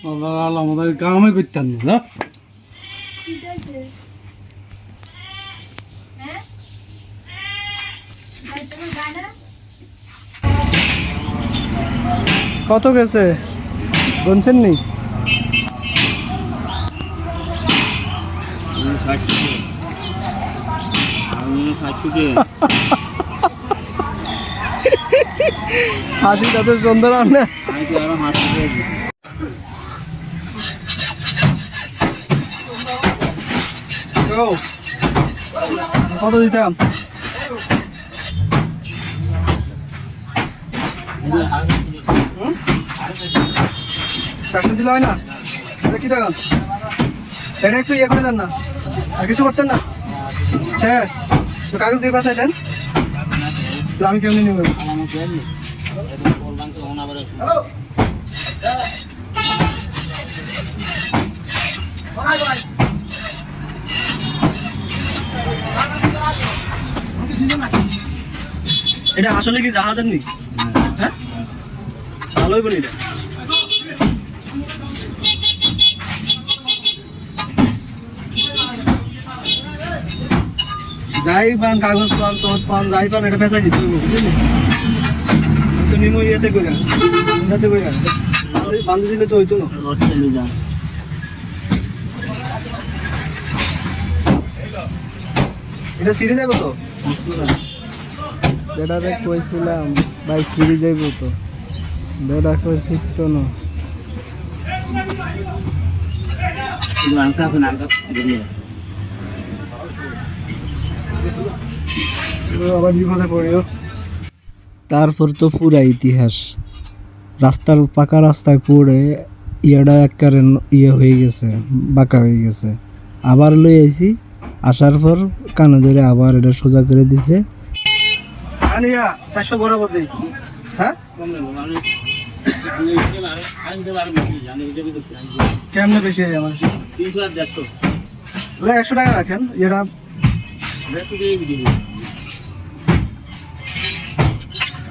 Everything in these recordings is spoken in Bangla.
আমাদের কামে করতেন না কত গেছে গুনছেন নি? হাসি তাদের সুন্দর না কত দিতাম? চারশো দিলে হয় না? কি দেখান এটা একটু ইয়ে করে দেন না, আর কিছু করতেন না? শেষ কাগজ দিয়ে বাসায় দেন, আমি কেমনি নেব? এটা আসলে কি জাহাজের নি? হ্যাঁ ভালোই বলি এটা। যাই পান কাগজ পান সহজ পান যাই পান এটা পেঁচাই দিতে হবে বুঝলি তো নিমো ইয়েতে করে উন্নতে করে বান্ধে দিলে তো হইতো না। এটা সিঁড়ি যাবো তো বেটারে কইছিলাম ভাই সিঁড়ি যাইব তো বেটা কই শিখতো না আবার বিপদে পড়িও। তারপর তো পুরা ইতিহাস রাস্তার পাকা রাস্তায় পড়ে ইয়াটা একবারে ইয়ে হয়ে গেছে বাঁকা হয়ে গেছে আবার লই আইছি আসার পর কানে ধরে আবার এটা সোজা করে দিছে। আনিয়া 400 বরাবর দেই হ্যাঁ কেমনে বেশি আমার 300 ওরা 100 টাকা রাখেন এটা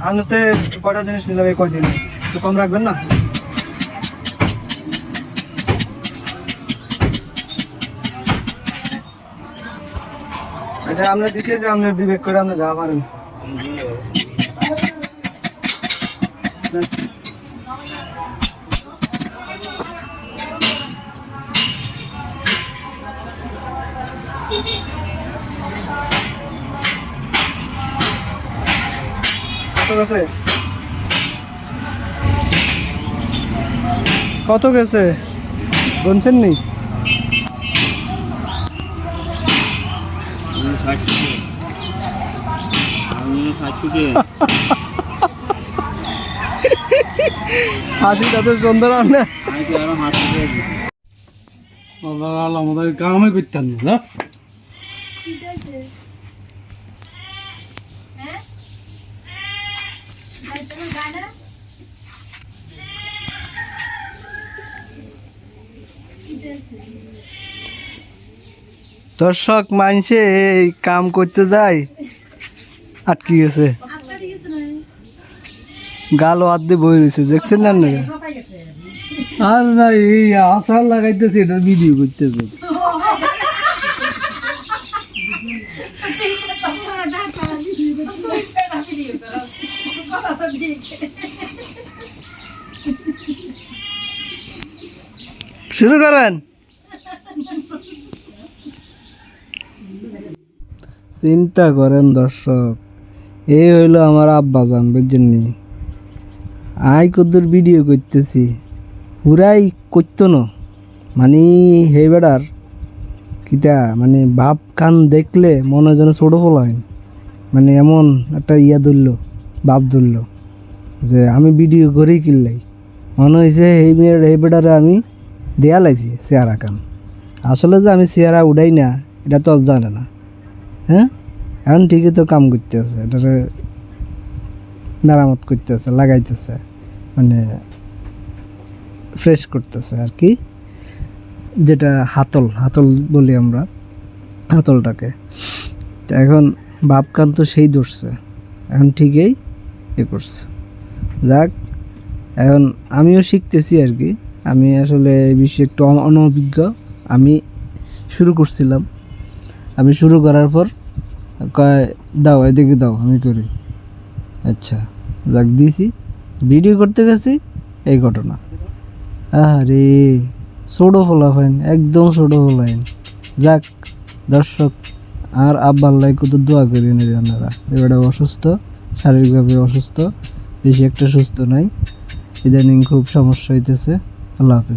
আনতে কটা জিনিস নিলাম এই কয়দিন একটু কম রাখবেন না? আচ্ছা আমরা দিকে যে আমরা বিবেক করে আমরা যা পারেন কত গেছে গুনছেন নি? হাসি তাদের সুন্দর না আমাদের কামে করতেন না দর্শক মানছে এই কাম করতে যায় আটকে গেছে গালো হাত দিয়ে বই রয়েছে দেখছেন না আর না এই আচার লাগাইতেছে এটা ভিডিও করতেছে শুরু করেন। চিন্তা করেন দর্শক এই হইলো আমার আব্বাজান বুঝছেন নি আই কদ্দুর ভিডিও করতেছি পুরাই করতো না মানে হে বেড়ার কিতা মানে বাপ কান দেখলে মনে যেন ছোটো ফলায় মানে এমন একটা ইয়া ধরলো বাপ ধরলো যে আমি ভিডিও করেই কিনলাই মনে হয়েছে এই মেয়ের এই বেড়ারে আমি দেয়া লাইছি চেহারা কান আসলে যে আমি চেহারা উঠাই না এটা তো জানে না হ্যাঁ এখন ঠিকই তো কাম করতেছে এটারে মেরামত করতেছে লাগাইতেছে মানে ফ্রেশ করতেছে আর কি যেটা হাতল হাতল বলি আমরা হাতলটাকে তো এখন বাপকান তো সেই ধরছে এখন ঠিকই এ করছে যাক এখন আমিও শিখতেছি আর কি আমি আসলে এই বিষয়ে একটু অনভিজ্ঞ। আমি শুরু করছিলাম, আমি শুরু করার পর কয় দাও এদিকে দাও, আমি করি। আচ্ছা যাক দিছি, ভিডিও করতে গেছি, এই ঘটনা। আরে ছোটো ফলাফাইন, একদম ছোটো ফলাফাইন। যাক দর্শক আর আব্বার লাই কত দোয়া করি নেবে আপনারা। এবারে অসুস্থ, শারীরিকভাবে অসুস্থ, বেশি একটা সুস্থ নাই, ইদানিং খুব সমস্যা হইতেছে। আল্লাহ হাফেজ।